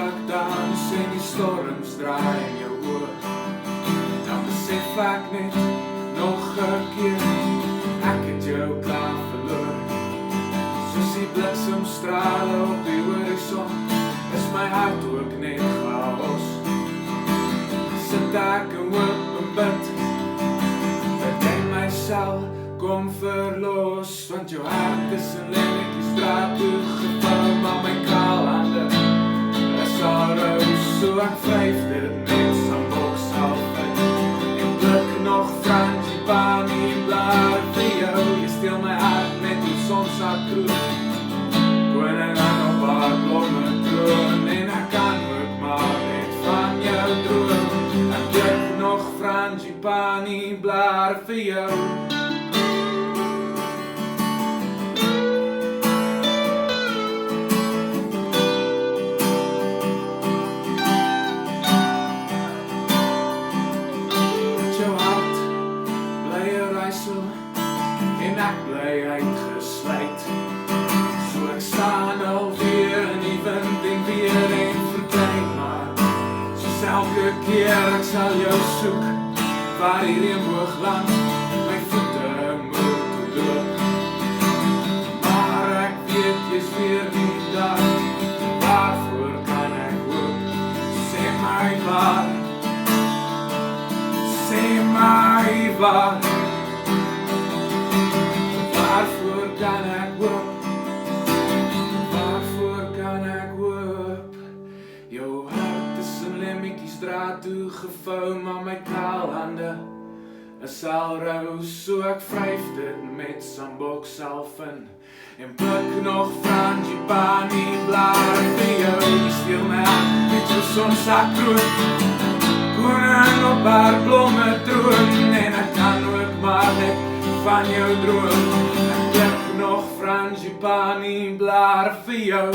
ek dans en die storms draai in jou oor, dan besef ek net nog 'n keer, ek het jou klaar verloor. Soos die bliksemstrale op die horison, is my hart ook net chaos. Sit ek en hoop en bid, dat jy my sal kom verlos, want jou hart is 'n lemmetjies draad toegevou, maar my kaal hande is al roos, so ek vryf dit met sambok salvin, en blik nog frangipani blaar vir jou. Jy steel my hart met die sonsakkroon, koning aan op haar blomme troon, en ek kan ook maar net van jou droom. Ek blik nog frangipani blaar vir jou. En ek bly uitgesluit, so ek staan alweer in die wind en weer en verdwyn, maar soos elke keer ek sal jou soek, waar die reënboogland my voete moet loop. Maar ek weet jy's weer nie daar, waarvoor kan ek hoop? Sê my waar, waarvoor kan ek hoop? Waarvoor kan ek hoop? Jou hart is 'n lemmetjies draad toegevou, maar my kaal hande is al roos, so ek vryf dit met sambok salvin, en pluk nog frangipani blaar vir jou. Jy steel my hart met jou sonsakkroon, koning op haar blomme troon, en ek kan ook maar net van jou droom. Ek blik nog frangipani blaar vir jou.